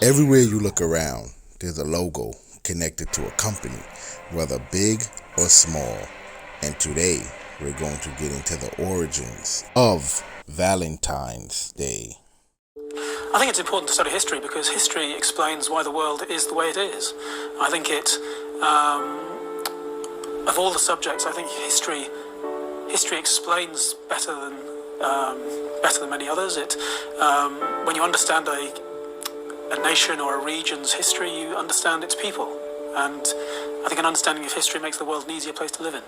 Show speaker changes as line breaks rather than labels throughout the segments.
Everywhere you look around, there's a logo connected to a company, whether big or small. And today, we're going to get into the origins of Valentine's Day.
I think it's important to study history because history explains why the world is the way it is. I think of all the subjects, I think history explains better than many others. When you understand a nation or a region's history, you understand its people. And I think an understanding of history makes the world an easier place to live in.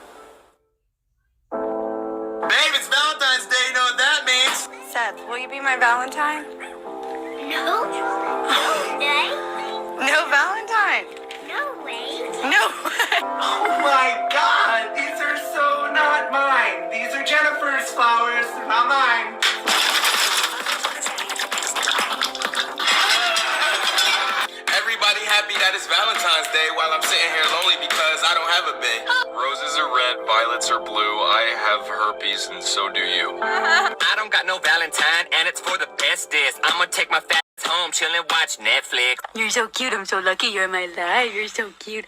Babe, it's Valentine's Day, you know what that means?
Seth, will you be my Valentine?
No. Day?
No Valentine.
No way.
No way.
Oh my god, these are so not mine. These are Jennifer's flowers, not mine. Everybody happy that it's Valentine's Day while I'm sitting here lonely because I don't have a bit.
Roses are red, violets are blue. I have herpes and so do you.
I don't got no Valentine and it's for the bestest. I'm gonna take my fat ass home, chill and watch Netflix.
You're so cute. I'm so lucky you're in my life. You're so cute.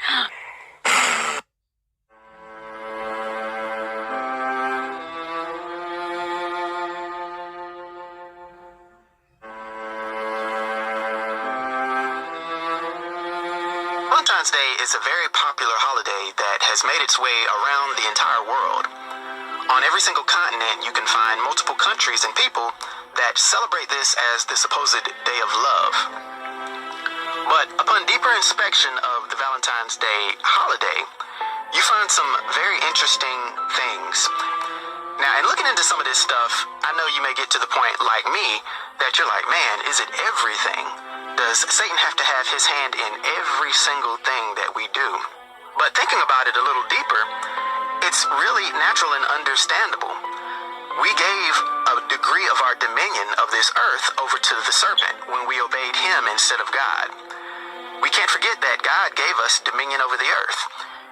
Valentine's Day is a very popular holiday that has made its way around the entire world. On every single continent, you can find multiple countries and people that celebrate this as the supposed day of love. But upon deeper inspection of the Valentine's Day holiday, you find some very interesting things. Now, in looking into some of this stuff, I know you may get to the point, like me, that you're like, man, is it everything? Does Satan have to have his hand in every single thing that we do? But thinking about it a little deeper, it's really natural and understandable. We gave a degree of our dominion of this earth over to the serpent when we obeyed him instead of God. We can't forget that God gave us dominion over the earth.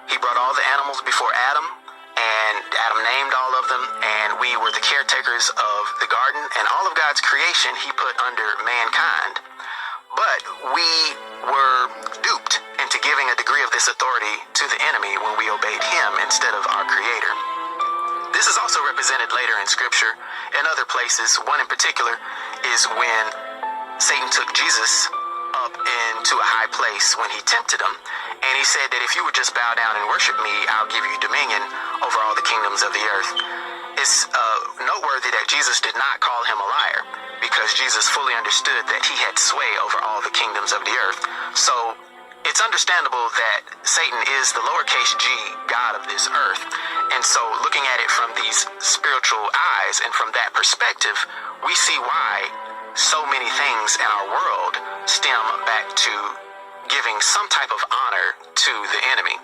He brought all the animals before Adam, and Adam named all of them, and we were the caretakers of the garden, and all of God's creation he put under mankind. But we were duped into giving a degree of this authority to the enemy when we obeyed him instead of our creator. This is also represented later in scripture and other places. One in particular is when Satan took Jesus up into a high place when he tempted him. And he said that if you would just bow down and worship me, I'll give you dominion over all the kingdoms of the earth. It's noteworthy that Jesus did not call him a liar, because Jesus fully understood that he had sway over all the kingdoms of the earth. So it's understandable that Satan is the lowercase g god of this earth. And so looking at it from these spiritual eyes and from that perspective, we see why so many things in our world stem back to giving some type of honor to the enemy.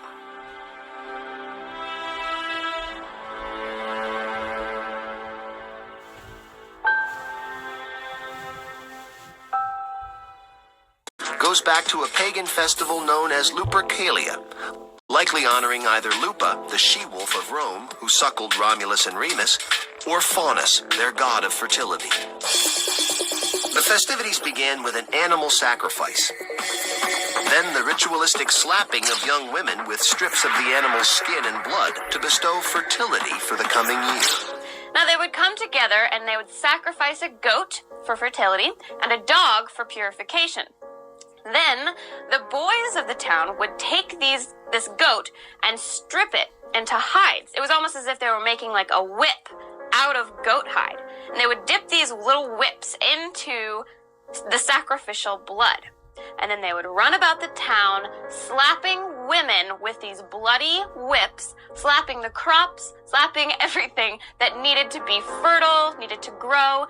Goes back to a pagan festival known as Lupercalia, likely honoring either Lupa, the she-wolf of Rome, who suckled Romulus and Remus, or Faunus, their god of fertility. The festivities began with an animal sacrifice. Then the ritualistic slapping of young women with strips of the animal's skin and blood to bestow fertility for the coming year.
Now they would come together and they would sacrifice a goat for fertility and a dog for purification. Then the boys of the town would take this goat and strip it into hides. It was almost as if they were making like a whip out of goat hide. And they would dip these little whips into the sacrificial blood. And then they would run about the town slapping women with these bloody whips, slapping the crops, slapping everything that needed to be fertile, needed to grow.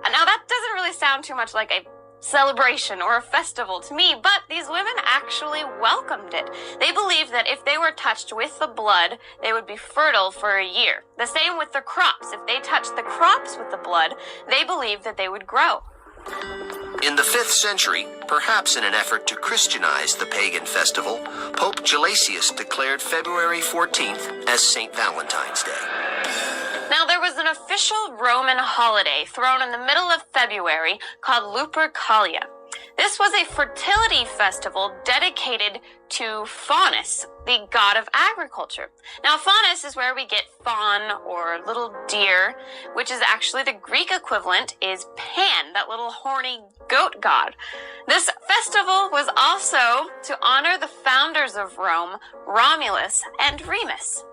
And now that doesn't really sound too much like a celebration or a festival to me, but these women actually welcomed it. They believed that if they were touched with the blood, they would be fertile for a year. The same with the crops. If they touched the crops with the blood, they believed that they would grow.
In the 5th century, perhaps in an effort to Christianize the pagan festival, Pope Gelasius declared February 14th as St. Valentine's Day.
Now, there was an official Roman holiday thrown in the middle of February called Lupercalia. This was a fertility festival dedicated to Faunus, the god of agriculture. Now, Faunus is where we get fawn or little deer, which is actually the Greek equivalent is Pan, that little horny goat god. This festival was also to honor the founders of Rome, Romulus and Remus.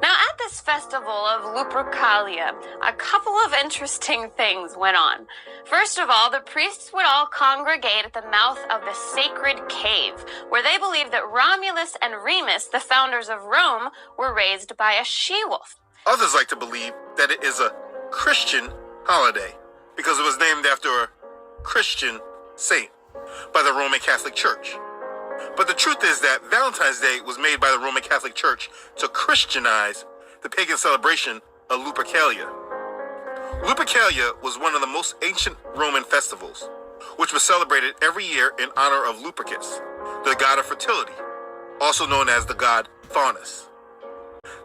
Now, at this festival of Lupercalia, a couple of interesting things went on. First of all, the priests would all congregate at the mouth of the sacred cave, where they believed that Romulus and Remus, the founders of Rome, were raised by a she-wolf.
Others like to believe that it is a Christian holiday because it was named after a Christian saint by the Roman Catholic Church. But the truth is that Valentine's Day was made by the Roman Catholic Church to Christianize the pagan celebration of Lupercalia. Lupercalia was one of the most ancient Roman festivals, which was celebrated every year in honor of Lupercus, the god of fertility, also known as the god Faunus.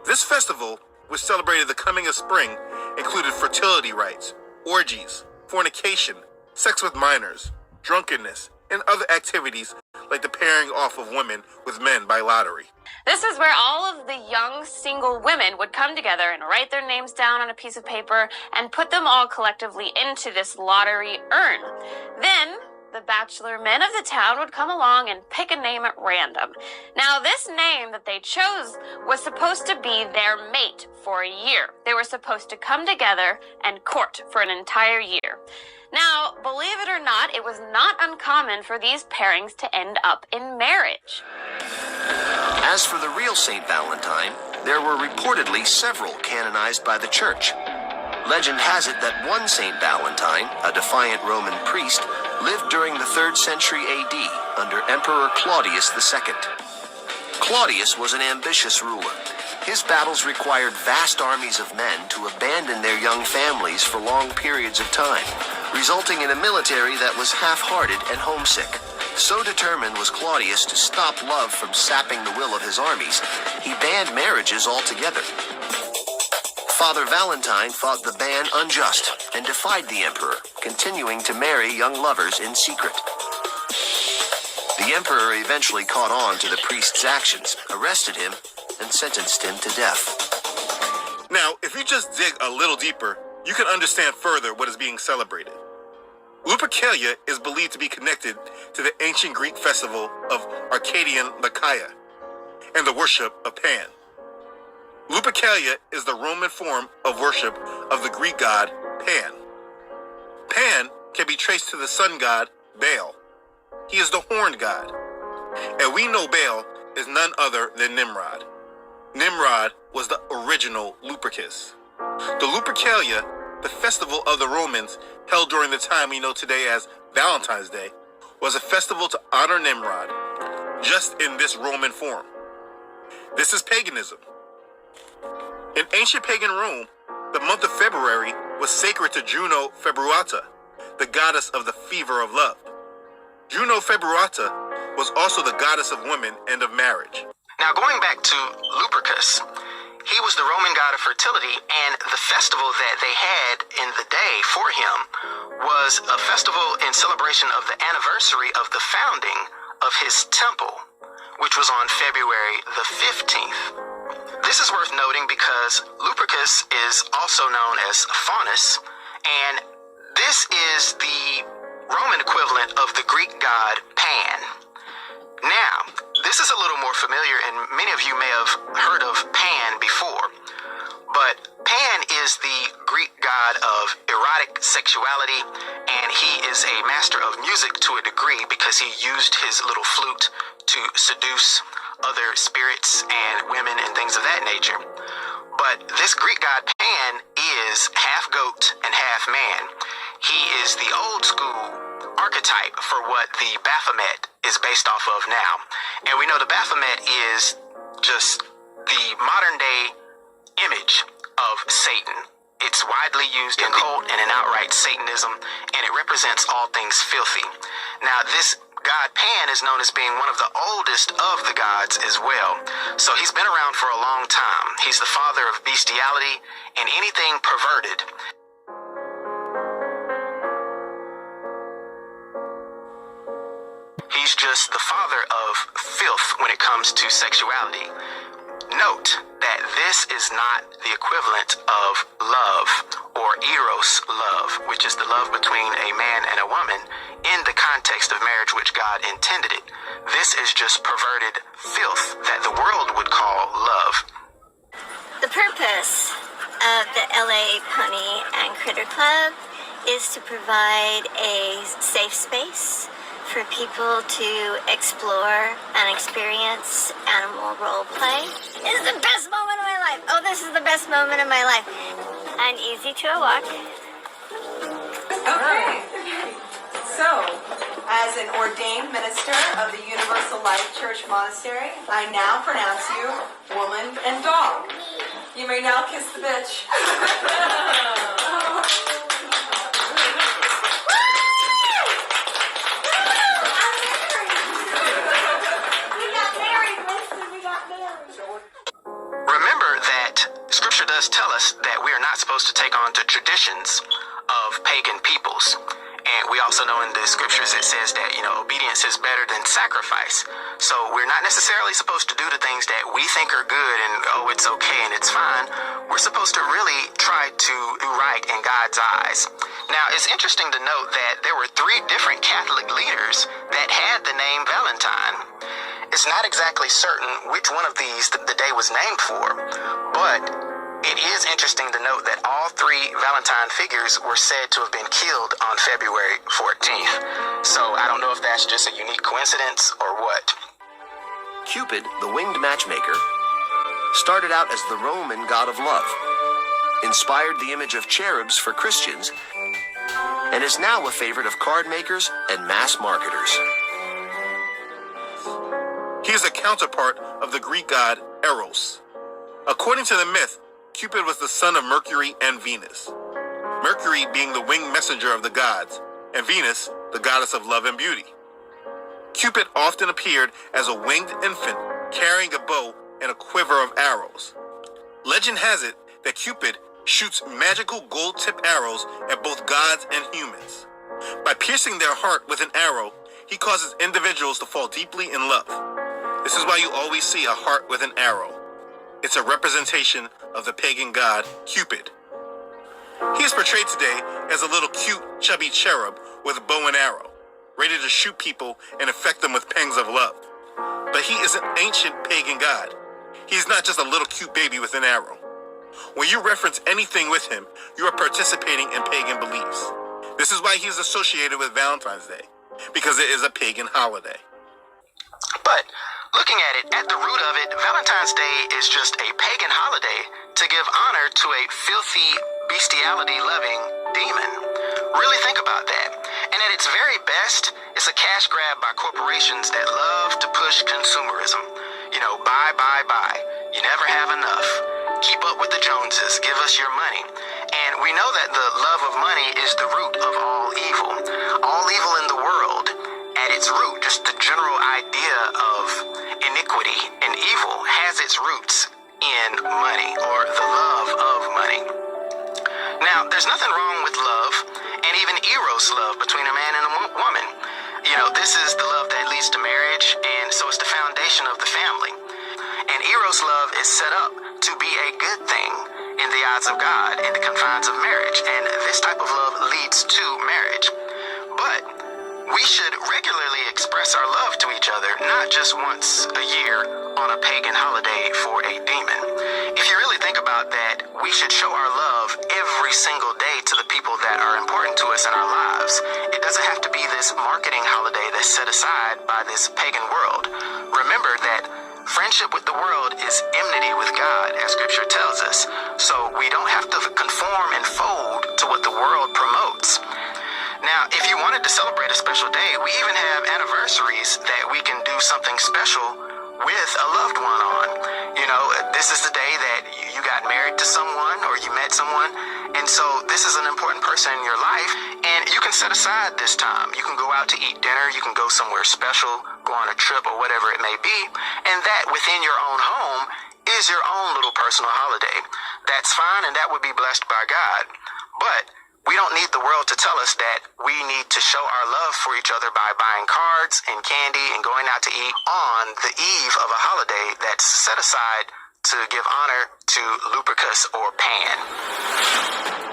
This festival, which celebrated the coming of spring, included fertility rites, orgies, fornication, sex with minors, drunkenness, and other activities like the pairing off of women with men by lottery.
This is where all of the young single women would come together and write their names down on a piece of paper and put them all collectively into this lottery urn. Then the bachelor men of the town would come along and pick a name at random. Now, this name that they chose was supposed to be their mate for a year. They were supposed to come together and court for an entire year. Now, believe it or not, it was not uncommon for these pairings to end up in marriage.
As for the real Saint Valentine, there were reportedly several canonized by the Church. Legend has it that one Saint Valentine, a defiant Roman priest, lived during the 3rd century AD under Emperor Claudius II. Claudius was an ambitious ruler. His battles required vast armies of men to abandon their young families for long periods of time, resulting in a military that was half-hearted and homesick. So determined was Claudius to stop love from sapping the will of his armies, he banned marriages altogether. Father Valentine thought the ban unjust and defied the emperor, continuing to marry young lovers in secret. The emperor eventually caught on to the priest's actions, arrested him, and sentenced him to death.
Now, if you just dig a little deeper, you can understand further what is being celebrated. Lupercalia is believed to be connected to the ancient Greek festival of Arcadian Lycaea and the worship of Pan. Lupercalia is the Roman form of worship of the Greek god Pan. Pan can be traced to the sun god Baal. He is the horned god. And we know Baal is none other than Nimrod. Nimrod was the original Lupercus. The Lupercalia, the festival of the Romans held during the time we know today as Valentine's Day, was a festival to honor Nimrod, just in this Roman form. This is paganism. In ancient pagan Rome, the month of February was sacred to Juno Februata, the goddess of the fever of love. Juno Februata was also the goddess of women and of marriage.
Now, going back to Lupercus, he was the Roman god of fertility, and the festival that they had in the day for him was a festival in celebration of the anniversary of the founding of his temple, which was on February the 15th. This is worth noting because Lupercus is also known as Faunus, and this is the Roman equivalent of the Greek god Pan. Now, this is a little more familiar, and many of you may have heard of Pan before, but Pan is the Greek god of erotic sexuality, and he is a master of music to a degree because he used his little flute to seduce other spirits and women and things of that nature. But this Greek god Pan is half goat and half man. He is the old school archetype for what the Baphomet is based off of now. And we know the Baphomet is just the modern day image of Satan. It's widely used in cult and in outright Satanism, and it represents all things filthy. Now, this god Pan is known as being one of the oldest of the gods as well. So he's been around for a long time. He's the father of bestiality and anything perverted. He's just the father of filth when it comes to sexuality. Note that this is not the equivalent of love or eros love, which is the love between a man and a woman in the context of marriage which God intended it. This is just perverted filth that the world would call love.
The purpose of the LA Pony and Critter Club is to provide a safe space for people to explore and experience animal role play. This is the best moment of my life. Oh, this is the best moment of my life. And easy to walk.
Okay. So, as an ordained minister of the Universal Life Church Monastery, I now pronounce you woman and dog. You may now kiss the bitch.
Remember that Scripture does tell us that we are not supposed to take on the traditions of pagan peoples. And we also know in the Scriptures it says that, obedience is better than sacrifice. So we're not necessarily supposed to do the things that we think are good and, it's okay and it's fine. We're supposed to really try to do right in God's eyes. Now, it's interesting to note that there were 3 different Catholic leaders that had the name Valentine. It's not exactly certain which one of these the day was named for, but it is interesting to note that all 3 Valentine figures were said to have been killed on February 14th. So I don't know if that's just a unique coincidence or what.
Cupid, the winged matchmaker, started out as the Roman god of love, inspired the image of cherubs for Christians, and is now a favorite of card makers and mass marketers.
He is a counterpart of the Greek god Eros. According to the myth, Cupid was the son of Mercury and Venus. Mercury being the winged messenger of the gods, and Venus, the goddess of love and beauty. Cupid often appeared as a winged infant carrying a bow and a quiver of arrows. Legend has it that Cupid shoots magical gold-tipped arrows at both gods and humans. By piercing their heart with an arrow, he causes individuals to fall deeply in love. This is why you always see a heart with an arrow. It's a representation of the pagan god Cupid. He is portrayed today as a little cute, chubby cherub with a bow and arrow, ready to shoot people and affect them with pangs of love. But he is an ancient pagan god. He is not just a little cute baby with an arrow. When you reference anything with him, you are participating in pagan beliefs. This is why he is associated with Valentine's Day, because it is a pagan holiday.
But looking at it, at the root of it, Valentine's Day is just a pagan holiday to give honor to a filthy, bestiality-loving demon. Really think about that. And at its very best, it's a cash grab by corporations that love to push consumerism. Buy, buy, buy. You never have enough. Keep up with the Joneses. Give us your money. And we know that the love of money is the root of all evil. All evil in the world, at its root, just the general idea of iniquity and evil has its roots in money or the love of money. Now, there's nothing wrong with love and even eros love between a man and a woman. This is the love that leads to marriage, and so it's the foundation of the family. And eros love is set up to be a good thing in the eyes of God in the confines of marriage, and this type of love leads to marriage. But we should regularly express our love to each other, not just once a year on a pagan holiday for a demon. If you really think about that, we should show our love every single day to the people that are important to us in our lives. It doesn't have to be this marketing holiday that's set aside by this pagan world. Remember that friendship with the world is enmity with God, as Scripture tells us. So we don't have to conform and fold to what the world promotes. Now, if you wanted to celebrate a special day, we even have anniversaries that we can do something special with a loved one on. This is the day that you got married to someone or you met someone. And so this is an important person in your life, and you can set aside this time. You can go out to eat dinner. You can go somewhere special, go on a trip or whatever it may be. And that within your own home is your own little personal holiday. That's fine, and that would be blessed by God. But we don't need the world to tell us that we need to show our love for each other by buying cards and candy and going out to eat on the eve of a holiday that's set aside to give honor to Lupercus or Pan.